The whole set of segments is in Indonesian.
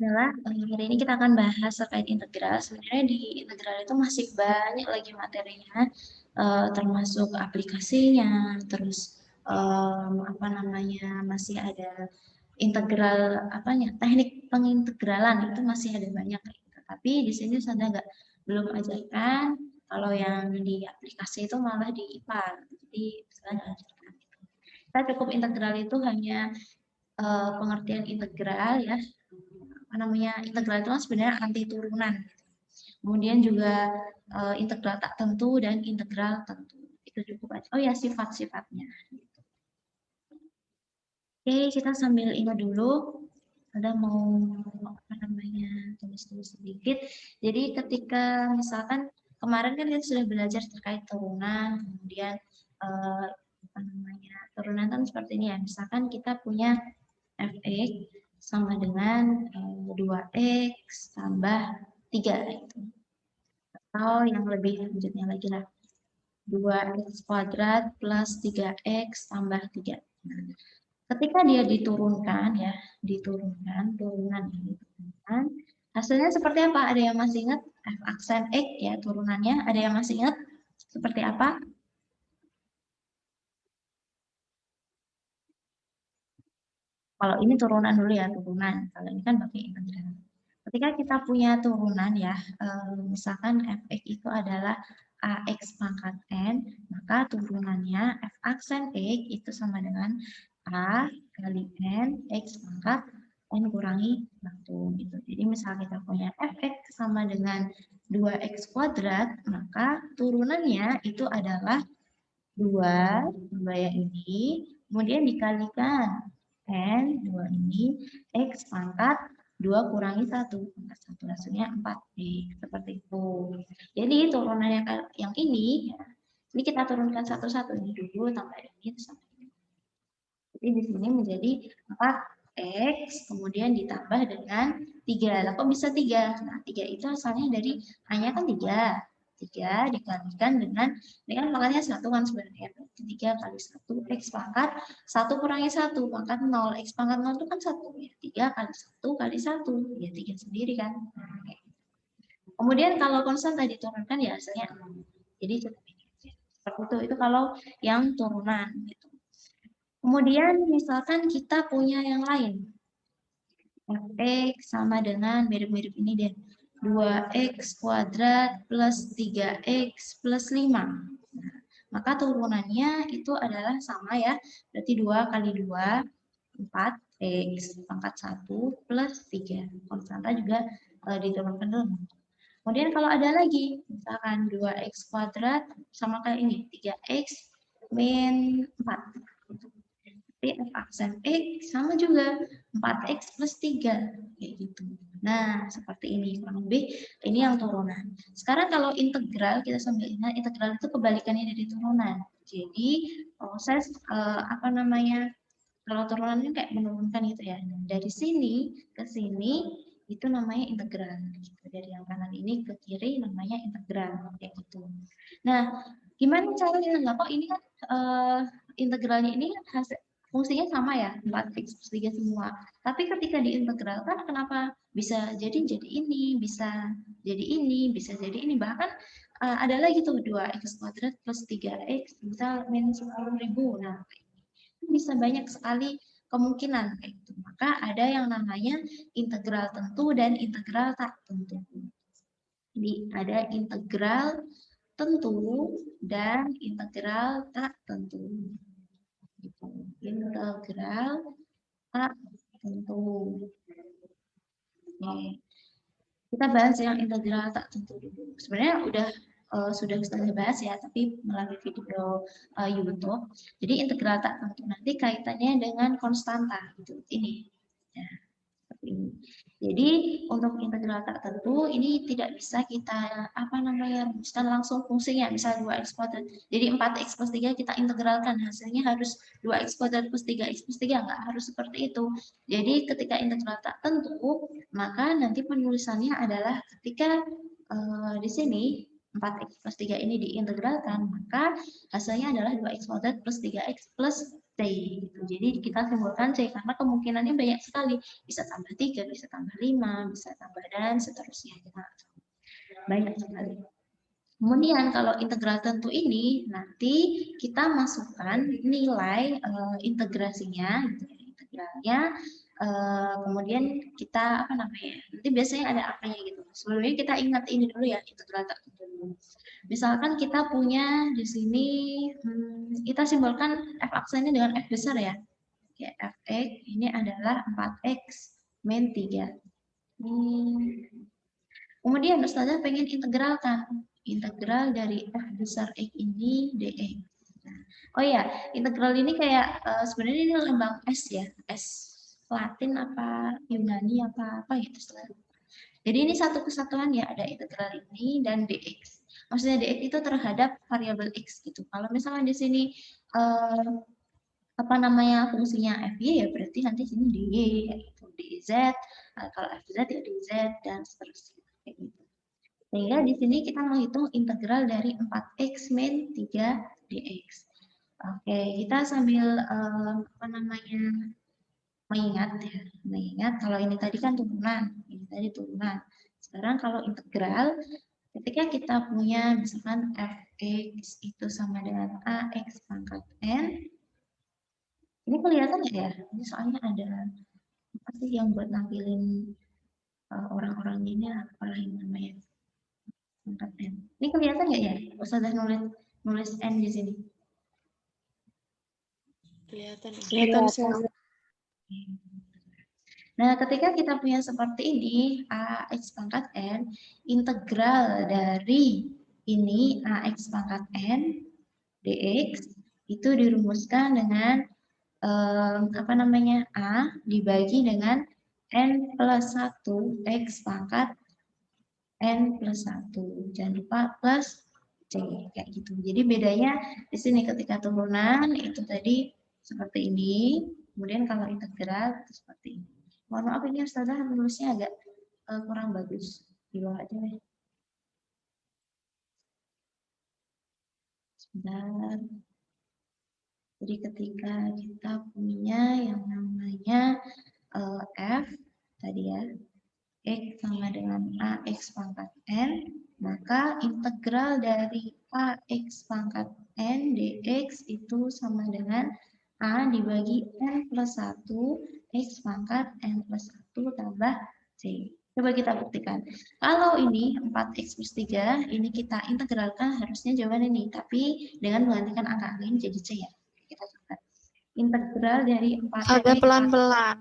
Hari ini kita akan bahas terkait integral. Sebenarnya di integral itu masih banyak lagi materinya, termasuk aplikasinya, terus masih ada integral teknik pengintegralan itu masih ada banyak. Tapi di sini saya belum ajarkan. Kalau yang di aplikasi itu malah di IPA, jadi saya nggak ajarkan. Kita cukup integral itu hanya pengertian integral ya. Integral itu kan sebenarnya anti turunan. Kemudian juga integral tak tentu dan integral tentu. Itu cukup aja. Oh ya, sifat-sifatnya. Oke, kita sambil ingat dulu. Ada mau tulis-tulis sedikit. Jadi ketika misalkan kemarin kan kita sudah belajar terkait turunan, kemudian turunan kan seperti ini ya. Misalkan kita punya fx sama dengan 2x tambah 3 itu. Atau yang lebih lanjutnya lagi lah. 2x kuadrat plus 3x tambah 3. Nah, ketika dia diturunkan ya, turunan ini hasilnya seperti apa? Ada yang masih ingat f aksen x ya turunannya? Ada yang masih ingat seperti apa? Kalau ini turunan dulu ya, turunan. Kalau ini kan pakai integral. Ketika kita punya turunan ya, misalkan fx itu adalah ax pangkat n, maka turunannya f aksen x itu sama dengan a kali n x pangkat n kurangi 1 gitu. Jadi misal kita punya fx sama dengan 2x kuadrat, maka turunannya itu adalah 2 yang ini, kemudian dikalikan n 2 ini x pangkat 2 kurangi 1 pangkat 1 hasilnya 4x seperti itu. Jadi turunan yang ini ya, ini kita turunkan satu-satu ini dulu tambah ini sama ini. Jadi di sini menjadi 4x kemudian ditambah dengan 3. Lah kok bisa 3? Nah, 3 itu asalnya dari hanya kan 3. 3 dikalikan dengan, ini kan makanya 1 kan sebenarnya. 3 kali 1, x pangkat 1 kurangi 1, pangkat 0. X pangkat 0 itu kan 1. Ya, 3 kali 1 kali 1. Ya, 3 sendiri kan. Nah, kemudian kalau konstan tadi turunkan ya hasilnya 6. Jadi seperti itu kalau yang turunan. Gitu. Kemudian misalkan kita punya yang lain. Fx sama dengan mirip-mirip ini deh. 2x kuadrat plus 3x plus 5. Nah, maka turunannya itu adalah sama ya. Berarti 2 kali 2, 4x pangkat 1 plus 3. Konstanta juga diturunkan dulu. Kemudian kalau ada lagi, misalkan 2x kuadrat sama kayak ini, 3x min 4. F aksen X sama juga 4X plus 3. Kayak gitu. Nah, seperti ini. Kurang lebih ini yang turunan. Sekarang kalau integral, kita sambil ingat, integral itu kebalikannya dari turunan. Jadi, proses, kalau turunan ini kayak menurunkan gitu ya. Dari sini ke sini, itu namanya integral. Gitu. Dari yang kanan ini ke kiri namanya integral. Kayak gitu. Nah, gimana caranya? Nggak kok ini kan integralnya ini hasil fungsinya sama ya, 4x plus 3 semua. Tapi ketika diintegralkan, kenapa bisa jadi ini, bisa jadi ini, bisa jadi ini. Bahkan ada lagi tuh 2x kuadrat plus 3x, misal min 10.000. Nah, bisa banyak sekali kemungkinan kayak gitu. Maka ada yang namanya integral tentu dan integral tak tentu. Jadi ada integral tentu dan integral tak tentu. Integral tak tentu. Oke. Kita bahas yang integral tak tentu dulu. Sebenarnya sudah kita bahas ya, tapi melalui video YouTube. Jadi integral tak tentu nanti kaitannya dengan konstanta gitu. Ini. Ya, seperti ini. Jadi untuk integral tak tentu ini tidak bisa kita rumuskan langsung fungsinya, misal 2x kuadrat. Jadi 4x plus 3 kita integralkan, hasilnya harus 2x kuadrat plus 3x plus 3, nggak harus seperti itu. Jadi ketika integral tak tentu, maka nanti penulisannya adalah ketika di sini 4x plus 3 ini diintegralkan, maka hasilnya adalah 2x kuadrat plus 3x plus C gitu. Jadi kita simbolkan C karena kemungkinannya banyak sekali. Bisa tambah 3, bisa tambah 5, bisa tambah dan seterusnya. Kita banyak sekali. Kemudian kalau integral tentu ini nanti kita masukkan nilai integrasinya, gitu ya, integralnya. Kemudian kita apa namanya? Nanti biasanya ada angkanya gitu. Sebelumnya kita ingat ini dulu ya, integral tertentu dulu. Misalkan kita punya di sini kita simbolkan f aksennya dengan f besar ya. Ya, fx ini adalah 4x min 3. Kemudian Ustazah pengen integralkan. Integral dari f besar x ini dx. Oh ya, integral ini kayak sebenarnya ini lambang S ya. S Latin apa Yunani apa gitu. Jadi ini satu kesatuan ya, ada integral ini dan dx. Maksudnya dx itu terhadap variabel x gitu. Kalau misalnya di sini apa namanya fungsinya fy ya berarti nanti sini dy yaitu dz. Kalau fz ya dz dan seterusnya kayak gitu. Sehingga di sini kita menghitung integral dari 4x min 3 dx. Oke, kita sambil apa namanya mengingat ya, mengingat kalau ini tadi kan turunan, ini tadi turunan. Sekarang kalau integral, ketika kita punya misalkan fx itu sama dengan ax pangkat n, ini kelihatan nggak ya? Ini soalnya ada apa sih yang buat nampilin orang-orang ini apa yang namanya pangkat n. Ini kelihatan nggak ya? Ustazah nulis n di sini. Kelihatan sih. Nah, ketika kita punya seperti ini, ax pangkat n, integral dari ini ax pangkat n dx itu dirumuskan dengan apa namanya a dibagi dengan n plus 1 x pangkat n plus 1. Jangan lupa plus c kayak gitu. Jadi bedanya di sini ketika turunan itu tadi seperti ini, kemudian kalau integral itu seperti ini. Mohon maaf ini Ustazah nulisnya agak kurang bagus. Di bawah aja deh. Sebentar. Jadi ketika kita punya yang namanya f tadi ya, x sama dengan ax pangkat n, maka integral dari ax pangkat n dx itu sama dengan a dibagi n plus 1 x pangkat n plus 1 tambah c. Coba kita buktikan. Kalau ini 4x plus 3, ini kita integralkan harusnya jawaban ini. Tapi dengan menggantikan angka ini jadi c ya. Kita coba. Integral dari 4x. Agak pelan-pelan.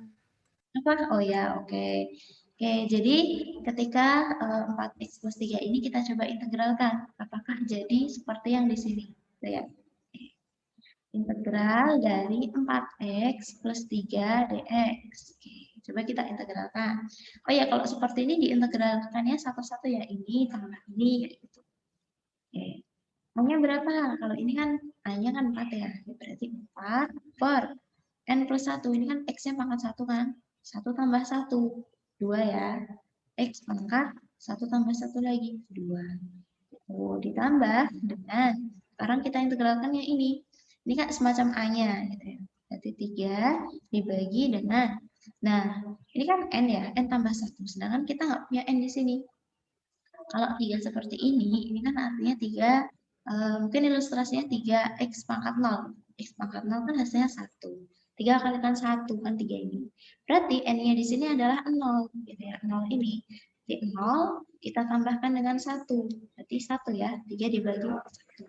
Apa? Oh ya, oke. Oke, jadi ketika 4x plus 3 ini kita coba integralkan. Apakah jadi seperti yang di sini? Lihat. Integral dari 4x plus 3 dx. Oke, coba kita integralkan. Oh ya, kalau seperti ini diintegralkannya satu-satu ya. Ini tambah ini. Gitu. Oke. A-nya berapa? Kalau ini kan A-nya kan 4 ya. Berarti 4 per n plus 1. Ini kan x-nya pangkat 1 kan. 1 tambah 1. 2 ya. X pangkat 1 tambah 1 lagi. 2. Oh, ditambah dengan, sekarang kita integralkan yang ini. Ini kan semacam A-nya. Gitu ya. Berarti 3 dibagi dengan, nah ini kan N ya, N tambah 1. Sedangkan kita nggak punya N di sini. Kalau 3 seperti ini kan artinya 3, mungkin ilustrasinya 3x pangkat 0. X pangkat 0 kan hasilnya 1. 3 kalikan 1 kan 3 ini. Berarti N-nya di sini adalah 0. Gitu ya, 0 ini. Di 0 kita tambahkan dengan 1. Berarti 1 ya, 3 dibagi 1.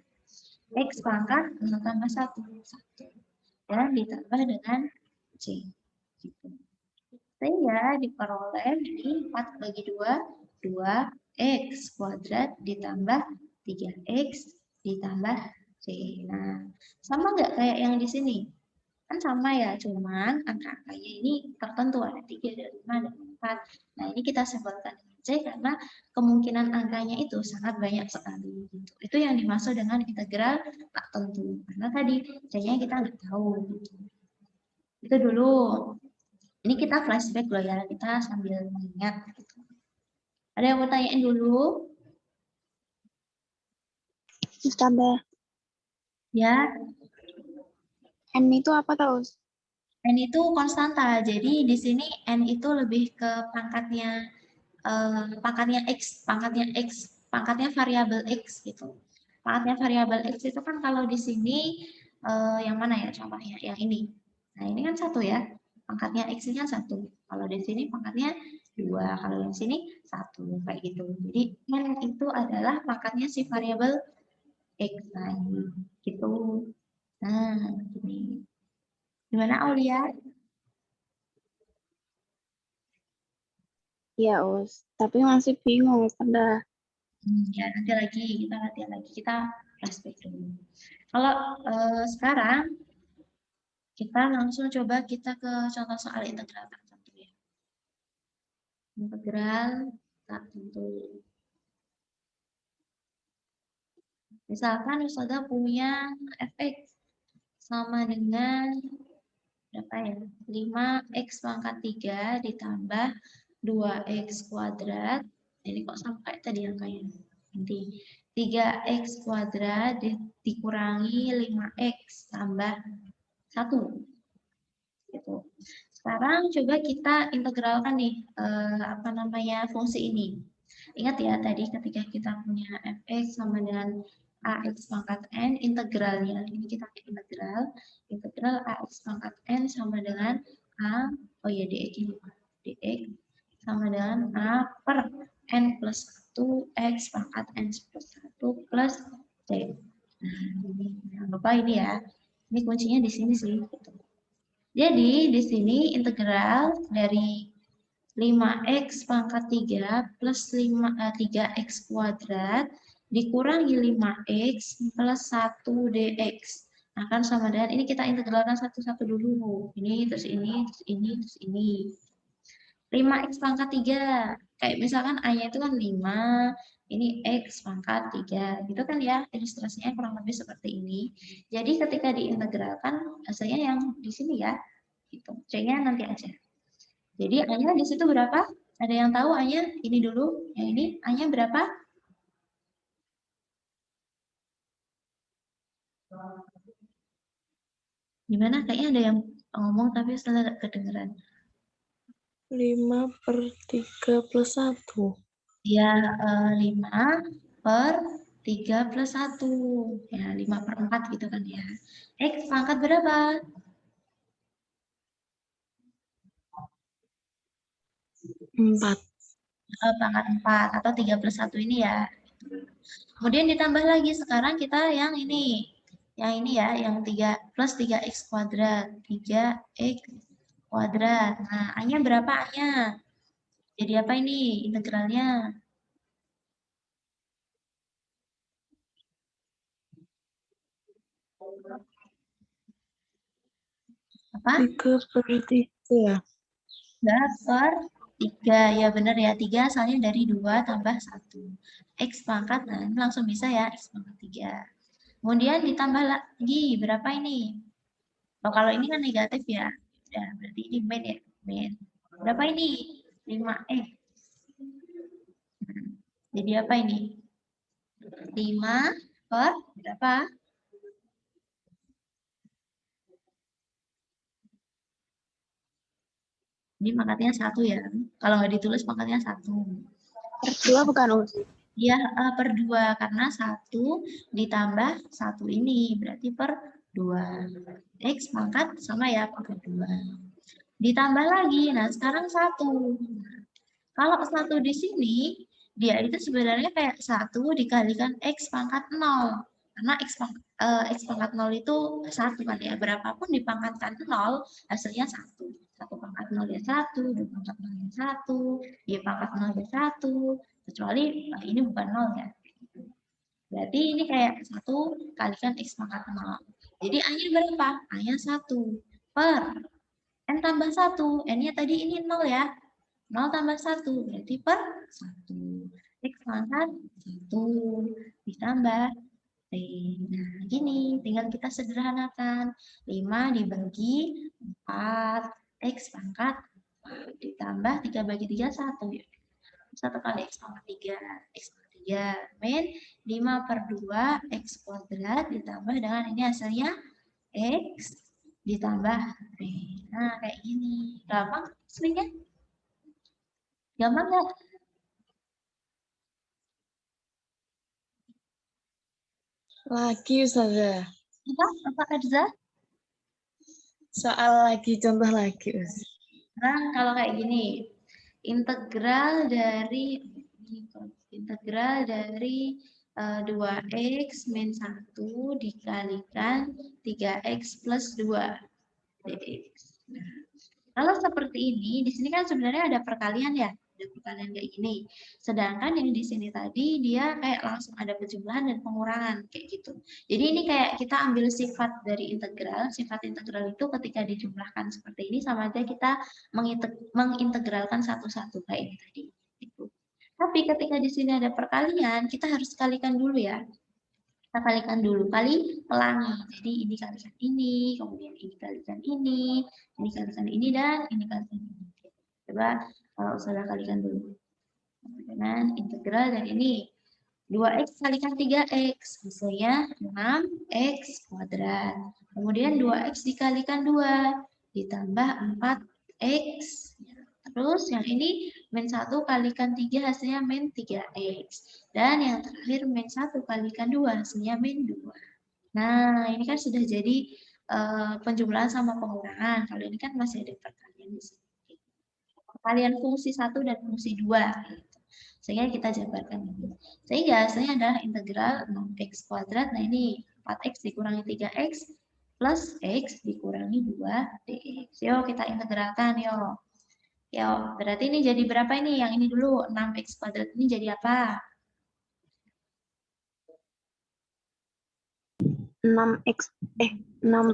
X pangkat 0 tambah 1. 1. Dan ditambah dengan C. Gitu. Sehingga diperoleh ini 4 bagi 2, 2x kuadrat ditambah 3x ditambah c. Nah, sama nggak kayak yang di sini? Kan sama ya, cuman angka-angkanya ini tertentu, ada 3, ada 5, ada 4. Nah, ini kita simbolkan dengan c karena kemungkinan angkanya itu sangat banyak sekali. Gitu. Itu yang dimaksud dengan integral tak tentu. Karena tadi c-nya kita nggak tahu. Gitu. Itu dulu. Ini kita flashback loh ya, kita sambil mengingat. Gitu. Ada yang mau tanyain dulu? Tambah. Ya. N itu apa tahu? N itu konstanta, jadi di sini N itu lebih ke pangkatnya X, pangkatnya variabel X gitu. Pangkatnya variabel X itu kan kalau di sini yang mana ya contohnya? Yang ini. Nah ini kan 1 ya, pangkatnya X-nya 1. Kalau di sini pangkatnya 2, kalau yang sini 1, kayak gitu. Jadi N itu adalah pangkatnya si variabel X. Nah ini, gitu. Nah, ini. Gimana Aulia? Iya, Us. Tapi masih bingung pada Ya, nanti lagi, kita latihan lagi. Kita flashback dulu. Kalau sekarang, kita langsung coba kita ke contoh soal integral tertentu ya. Integral tertentu. Misalkan Ustazah punya fx sama dengan berapa ya? 5x pangkat 3 ditambah 2x kuadrat. Ini kok sampai tadi angkanya? Nanti 3x kuadrat dikurangi 5x tambah 1. Gitu. Sekarang coba kita integralkan nih apa namanya fungsi ini. Ingat ya tadi ketika kita punya fx sama dengan ax pangkat n integralnya. Ini kita integral ax pangkat n sama dengan a dx ini dx sama dengan a per n plus 1 x pangkat n plus 1 plus c. Nah, ini jangan lupa ini ya. Ini kuncinya di sini sih. Gitu. Jadi, di sini integral dari 5x pangkat 3 plus 3x kuadrat dikurangi 5x plus 1 dx. Akan sama dengan, ini kita integralkan satu-satu dulu. Ini, terus ini, terus ini, terus ini. 5x pangkat 3. Kayak misalkan A-nya itu kan 5, ini X pangkat 3. Gitu kan ya, ilustrasinya kurang lebih seperti ini. Jadi ketika diintegralkan, hasilnya yang di sini ya. Gitu. C-nya nanti aja. Jadi A-nya di situ berapa? Ada yang tahu A-nya? Ini dulu, yang ini A-nya berapa? Gimana? Kayaknya ada yang ngomong tapi setelah kedengeran. 5/3 plus 1. Ya, 5 per 3 plus 1. Ya, 5/4 gitu kan ya. X pangkat berapa? 4. Pangkat 4 atau 3 plus 1 ini ya. Kemudian ditambah lagi sekarang kita yang ini. Yang ini ya, yang 3 plus 3x kuadrat. 3x kuadrat. Nah, A-nya berapa A-nya? Jadi apa ini integralnya? Apa? 3/3. 3 per 3. Ya benar ya, 3 asalnya dari 2 tambah 1. X pangkat, nah ini langsung bisa ya, X pangkat 3. Kemudian ditambah lagi, berapa ini? Oh, kalau ini kan negatif ya. Ya, berarti ini min ya, min. Berapa ini? 5x. Jadi apa ini? 5 per berapa? Ini pangkatnya 1 ya. Kalau nggak ditulis pangkatnya 1. Per 2 bukan, Us? Ya, per 2. Karena 1 ditambah 1 ini. Berarti per 2. X pangkat sama ya, pangkat 2. Ditambah lagi. Nah, sekarang 1. Kalau 1 di sini, dia itu sebenarnya kayak 1 dikalikan X pangkat 0. Karena X pangkat 0 itu 1 kan ya. Berapapun dipangkatkan 0, hasilnya 1. 1 pangkat 0 ya 1, 2 pangkat 0 ya 1, y pangkat 0 ya 1. Kecuali ini bukan 0 ya. Berarti ini kayak 1 kalikan X pangkat 0. Jadi A-nya berapa? A-nya 1 per N tambah 1. N-nya tadi ini 0 ya. 0 tambah 1 berarti per 1. X pangkat 1 ditambah T. Nah, gini. Tinggal kita sederhanakan. 5 dibagi 4. X pangkat ditambah 3 bagi 3, 1. 1 kali X pangkat 3. X pangkat 3. Min 5 per 2 X kuadrat ditambah dengan ini hasilnya X ditambah B. Nah, kayak gini. Gampang sebenarnya? Gampang nggak? Lagi Ustazah. Apa Erza? Soal lagi, contoh lagi Ustazah. Nah, kalau kayak gini, integral dari 2x min 1 dikalikan 3x plus 2 dx. Nah, kalau seperti ini, di sini kan sebenarnya ada perkalian ya, ada perkalian kayak gini. Sedangkan yang di sini tadi dia kayak langsung ada penjumlahan dan pengurangan kayak gitu. Jadi ini kayak kita ambil sifat dari integral. Sifat integral itu ketika dijumlahkan seperti ini sama aja kita mengintegralkan satu-satu kayak ini tadi. Gitu. Tapi ketika di sini ada perkalian, kita harus kalikan dulu ya. Kita kalikan dulu, kali pelangi. Jadi ini kalikan ini, kemudian ini kalikan ini kalikan ini, dan ini kalikan ini. Coba kalau sudah kalikan dulu. Dengan integral dari ini. 2x kalikan 3x, hasilnya 6x kuadrat. Kemudian 2x dikalikan 2, ditambah 4x. Terus yang ini min 1 kalikan 3 hasilnya min 3x. Dan yang terakhir min 1 kalikan 2 hasilnya min 2. Nah, ini kan sudah jadi penjumlahan sama pengurangan. Kalau ini kan masih ada perkalian di sini. Perkalian fungsi 1 dan fungsi 2. Gitu. Sehingga kita jabarkan ini. Sehingga hasilnya adalah integral 6x kuadrat. Nah, ini 4x dikurangi 3x plus x dikurangi 2 dx. Yuk, kita integralkan, yuk. Ya, berarti ini jadi berapa ini? Yang ini dulu, 6x kuadrat ini jadi apa? 6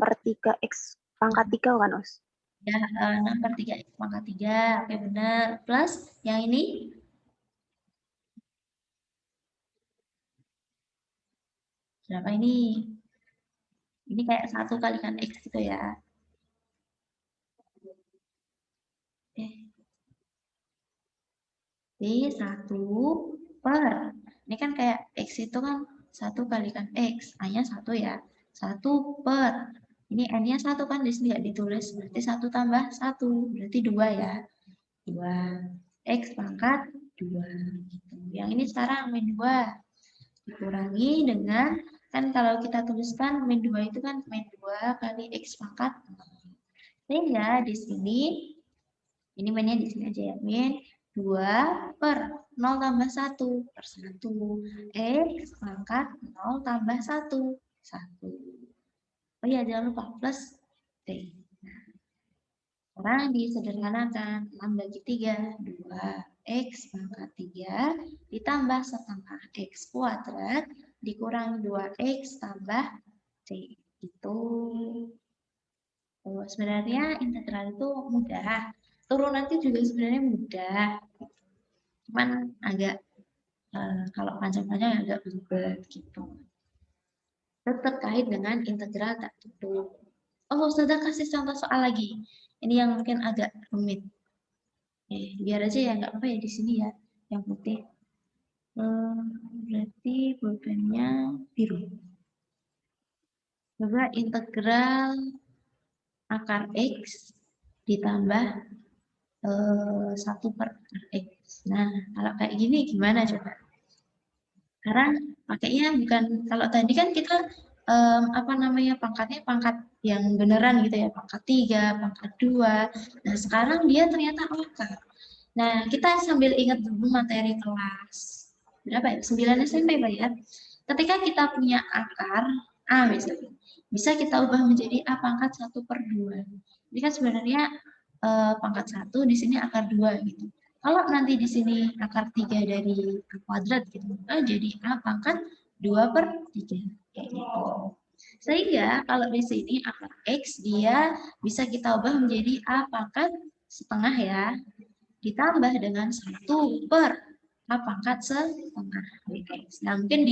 per 3x pangkat 3 kan, Us? Ya, 6 per 3x pangkat 3. Oke, benar. Plus yang ini? Berapa ini? Ini kayak 1 kalikan x gitu ya. Jadi 1 per, ini kan kayak x itu kan 1 kalikan x, A-nya 1 ya. 1 per, ini N-nya 1 kan di sini nggak ditulis, berarti 1 tambah 1, berarti 2 ya. 2, x pangkat 2. Gitu. Yang ini sekarang min 2, dikurangi dengan, kan kalau kita tuliskan min 2 itu kan min 2 kali x pangkat 6. Sehingga di sini, ini minnya di sini aja ya, min 2 per 0 tambah 1 per 1. X pangkat 0 tambah 1. 1. Oh iya, jangan lupa plus T. Nah, sekarang disederhanakan. 6 bagi 3, 2. X pangkat 3 ditambah setengah X kuadrat dikurangi 2X tambah T. Itu. Sebenarnya integral itu mudah. Turunan itu juga sebenarnya mudah. Cuman agak kalau panjang-panjang agak ribet gitu. Terkait dengan integral tak tutup. Oh, sudah kasih contoh soal lagi. Ini yang mungkin agak rumit. Biar aja ya, nggak apa-apa ya di sini ya, yang putih. Berarti pulpennya biru. Coba integral akar X ditambah 1 per X. Nah, kalau kayak gini gimana coba? Sekarang pakainya bukan, kalau tadi kan kita apa namanya, pangkatnya pangkat yang beneran gitu ya, pangkat 3, pangkat 2. Nah, sekarang dia ternyata akar. Nah, kita sambil ingat dulu materi kelas berapa ya? 9 SMP Pak ya. Ketika kita punya akar A misalnya, bisa kita ubah menjadi A pangkat 1 per 2. Ini kan sebenarnya pangkat 1, di sini akar 2 gitu. Kalau nanti di sini akar 3 dari A kuadrat gitu, jadi A pangkat 2 per 3. Kayak gitu. Sehingga kalau di sini akar X dia bisa kita ubah menjadi A pangkat setengah ya, ditambah dengan 1 per A pangkat setengah dx. Nah, mungkin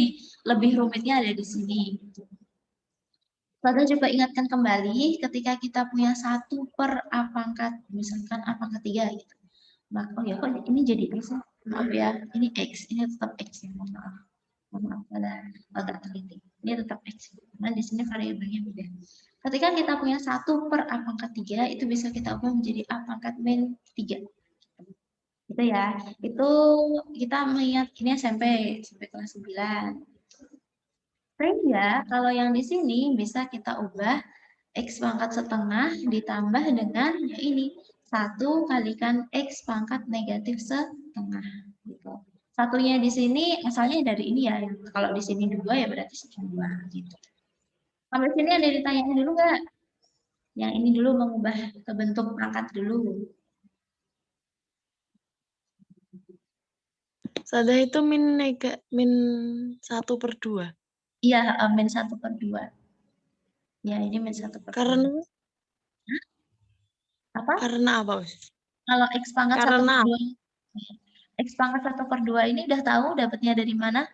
lebih rumitnya ada di sini. Lalu coba ingatkan kembali ketika kita punya 1 per A pangkat, misalkan A pangkat 3 gitu. Nah, oh ya, kok ini jadi X? Maaf ya, ini X, ini tetap X ya, mohon maaf. Maaf, agak teliti. Ini tetap X. Karena di sini variabelnya beda. Ketika kita punya 1 per A pangkat 3, itu bisa kita ubah menjadi A pangkat min 3. Gitu ya. Itu kita mengingat ini SMP kelas 9. Sehingga kalau yang di sini bisa kita ubah X pangkat setengah ditambah dengan ya ini 1 kalikan X pangkat negatif setengah. Gitu. Satunya di sini asalnya dari ini ya. Kalau di sini 2 ya berarti sini 2 gitu. Sampai sini ada ditanyain dulu nggak? Yang ini dulu mengubah ke bentuk pangkat dulu. Sada itu min 1/2. Iya, min 1/2. Ya, ini min 1/2. Karena Apa? Karena apa, Us? Kalau X pangkat Karena 1/2. X pangkat 1/2 ini udah tahu dapatnya dari mana?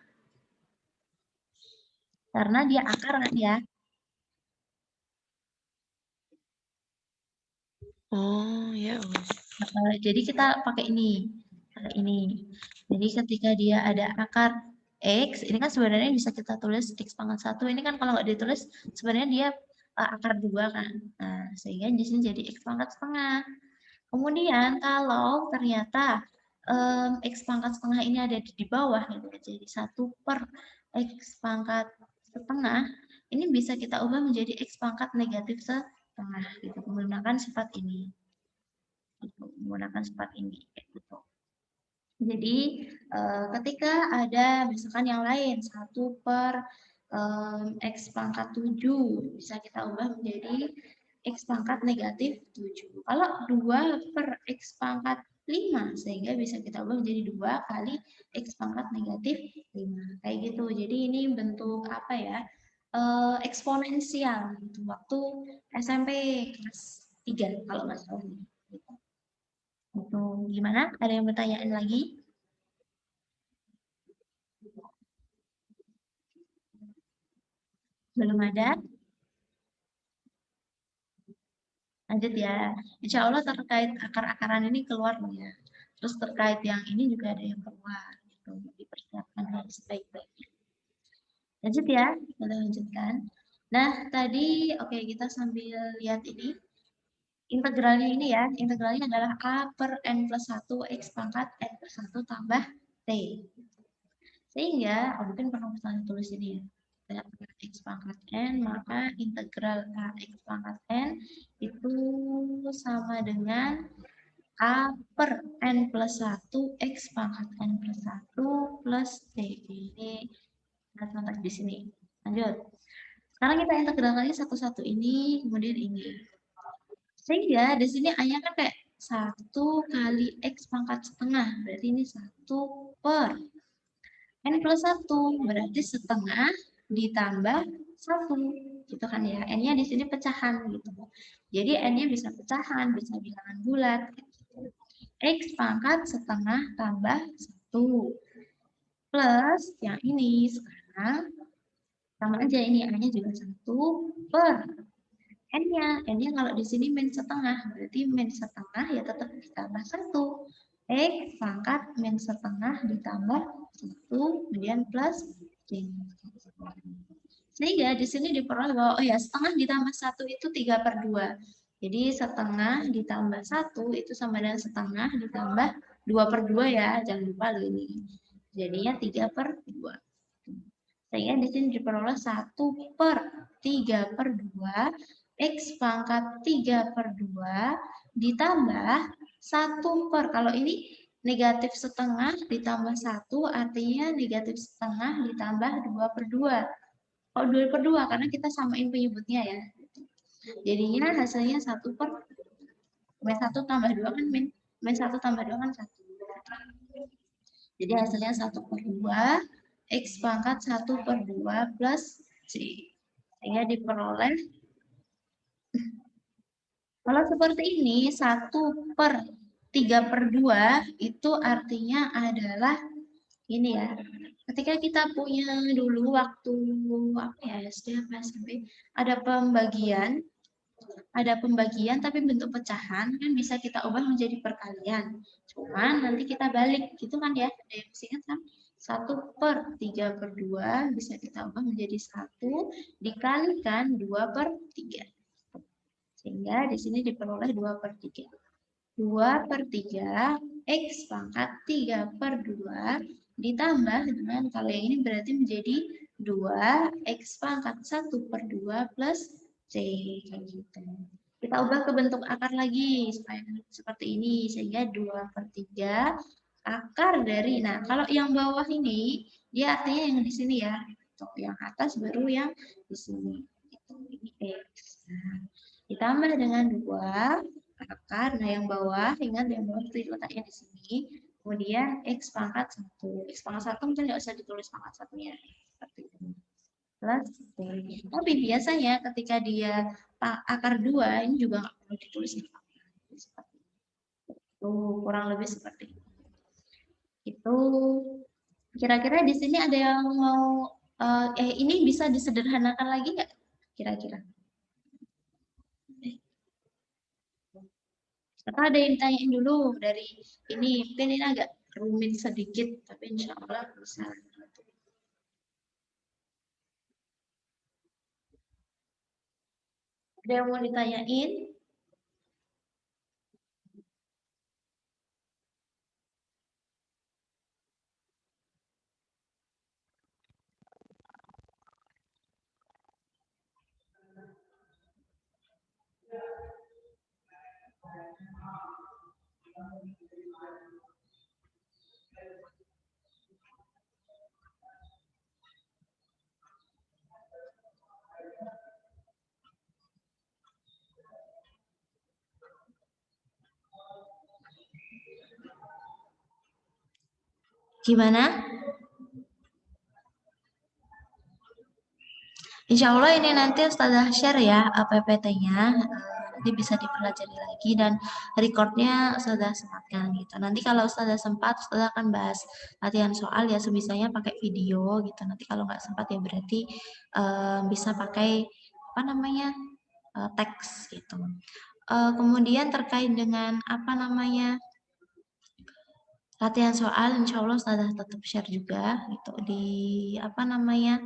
Karena dia akar kan ya. Oh, ya, Us. Jadi kita pakai ini. Jadi ketika dia ada akar X, ini kan sebenarnya bisa kita tulis X pangkat 1. Ini kan kalau nggak ditulis, sebenarnya dia akar 2 kan. Nah, sehingga di sini jadi X pangkat setengah. Kemudian kalau ternyata X pangkat setengah ini ada di bawah, gitu, jadi 1 per X pangkat setengah, ini bisa kita ubah menjadi X pangkat negatif setengah, gitu, menggunakan sifat ini. Menggunakan sifat ini, gitu. Jadi ketika ada misalkan yang lain 1 per X pangkat 7 bisa kita ubah menjadi X pangkat negatif 7. Kalau 2 per X pangkat 5 sehingga bisa kita ubah menjadi 2 kali X pangkat negatif 5. Kayak gitu. Jadi ini bentuk apa ya? Eksponensial gitu. Waktu SMP kelas 3 kalau nggak salah. Gitu. Itu gimana? Ada yang bertanyaan lagi? Belum ada? Lanjut ya. Insya Allah terkait akar-akaran ini keluar ya. Terus terkait yang ini juga ada yang keluar. Gitu. Dipersiapkan harus baik-baik. Lanjut ya, kita lanjutkan. Nah, tadi oke kita sambil lihat ini. Integralnya ini ya, integralnya adalah A per N plus 1 X pangkat N plus 1 tambah T. Sehingga, mungkin perlu saya tulis ini ya. X pangkat N, maka integral AX pangkat N itu sama dengan A per N plus 1 X pangkat N plus 1 plus T. Ini contoh di sini. Lanjut. Sekarang kita integralkannya satu-satu ini, kemudian ini. Sehingga di sini A-nya kan kayak 1 kali X pangkat setengah. Berarti ini 1 per N plus 1 berarti setengah ditambah 1 gitu kan ya. N-nya di sini pecahan gitu. Jadi N-nya bisa pecahan, bisa bilangan bulat. X pangkat setengah tambah 1 plus yang ini sekarang sama aja ini A-nya juga 1 per N-nya kalau di sini min setengah berarti min setengah ya tetap ditambah 1. X pangkat min setengah ditambah 1 kemudian plus J. Sehingga di sini diperoleh bahwa oh ya setengah ditambah 1 itu 3/2. Jadi setengah ditambah 1 itu sama dengan setengah ditambah 2/2 ya. Jangan lupa loh ini. Jadinya 3/2. Sehingga di sini diperoleh 1 per 3/2 X pangkat 3/2 ditambah 1 per, kalau ini negatif setengah ditambah 1 artinya negatif setengah ditambah 2/2. Oh 2/2 karena kita samain penyebutnya ya. Jadinya hasilnya 1 per min 1 tambah 2 kan min 1 tambah 2 kan 1. Jadi hasilnya 1/2 X pangkat 1/2 plus C. Sehingga diperoleh kalau seperti ini 1/3/2 itu artinya adalah ini ya. Ketika kita punya dulu waktu apa ya SD apa SMP ada pembagian Ada pembagian tapi bentuk pecahan kan bisa kita ubah menjadi perkalian. Cuman nanti kita balik gitu kan ya. Ada yang masih ingat kan? 1/3/2 bisa kita ubah menjadi 1 dikalikan 2/3. Sehingga di sini diperoleh 2/3. 2/3 X pangkat 3/2 ditambah dengan kalau yang ini berarti menjadi 2 X pangkat 1/2 plus C. Kayak gitu. Kita ubah ke bentuk akar lagi supaya seperti ini. Sehingga 2/3 akar dari, nah kalau yang bawah ini, dia artinya yang di sini ya. Yang atas baru yang di sini. Ini X. Nah, ditambah dengan 2 akar, nah yang bawah, ingat yang bawah itu letaknya di sini, kemudian X pangkat 1. X pangkat 1 mungkin nggak usah ditulis pangkat satunya, seperti ini. Plus C. Tapi biasanya ketika dia akar 2, ini juga nggak perlu ditulis. Seperti itu, kurang lebih seperti itu. Itu kira-kira di sini ada yang mau, ini bisa disederhanakan lagi nggak kira-kira? Atau ada yang ditanyain dulu dari ini, mungkin ini agak rumit sedikit, tapi insya Allah bisa. Ada yang mau ditanyain? Gimana? Insya Allah ini nanti Ustazah share ya PPT-nya, nanti bisa dipelajari lagi dan recordnya Ustazah sematkan gitu. Nanti kalau Ustazah sempat, Ustazah akan bahas latihan soal ya sebisanya pakai video gitu. Nanti kalau nggak sempat ya berarti bisa pakai apa namanya teks gitu. Kemudian terkait dengan apa namanya latihan soal, insya Allah Ustazah tetap share juga gitu di apa namanya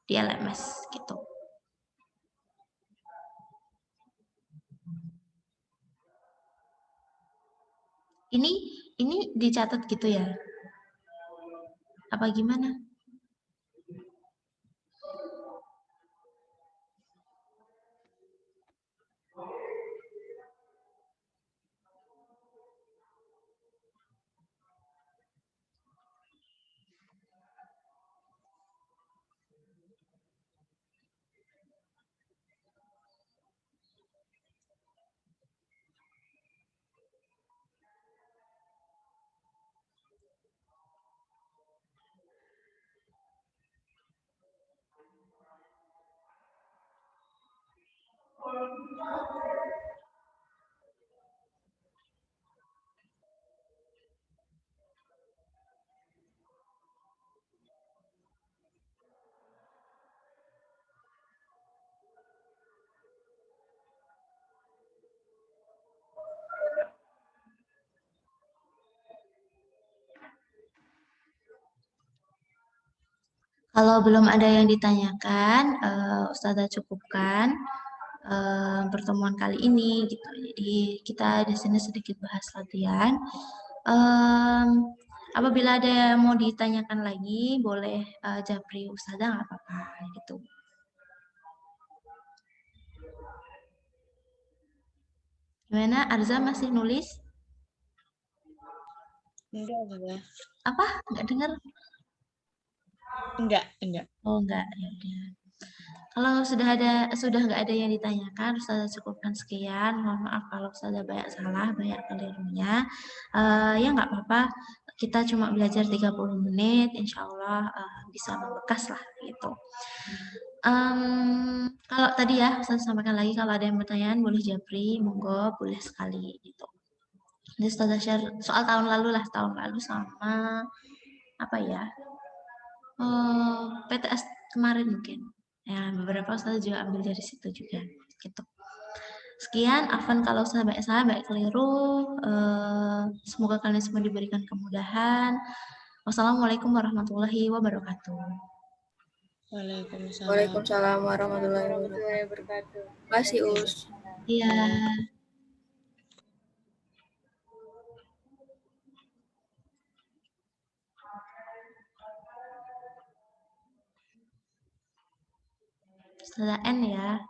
di LMS gitu. Ini dicatat gitu ya? Apa gimana? Kalau belum ada yang ditanyakan, Ustazah cukupkan pertemuan kali ini gitu. Jadi kita di sini sedikit bahas latihan. Apabila ada yang mau ditanyakan lagi, boleh japri Ustazah nggak apa-apa gitu. Gimana? Arza masih nulis? Enggak, enggak. Apa? Nggak dengar? Enggak. Oh, enggak. Ya udah. Kalau sudah nggak ada yang ditanyakan, Ustazah cukupkan sekian. Mohon maaf kalau Ustazah banyak salah, banyak kelirunya. Ya nggak apa-apa. Kita cuma belajar 30 menit, insya Allah bisa membekas lah gitu. Kalau tadi ya, saya sampaikan lagi kalau ada yang bertanya boleh japri, monggo, boleh sekali gitu. Jadi Ustazah share soal tahun lalu lah, tahun lalu sama apa ya? PTS kemarin mungkin. Ya, beberapa Ustazah juga ambil dari situ juga gitu. Sekian, Afwan kalau salah baik keliru. Semoga kalian semua diberikan kemudahan. Wassalamualaikum warahmatullahi wabarakatuh. Waalaikumsalam. Waalaikumsalam warahmatullahi wabarakatuh. Makasih, Us. Iya. Setelah N ya.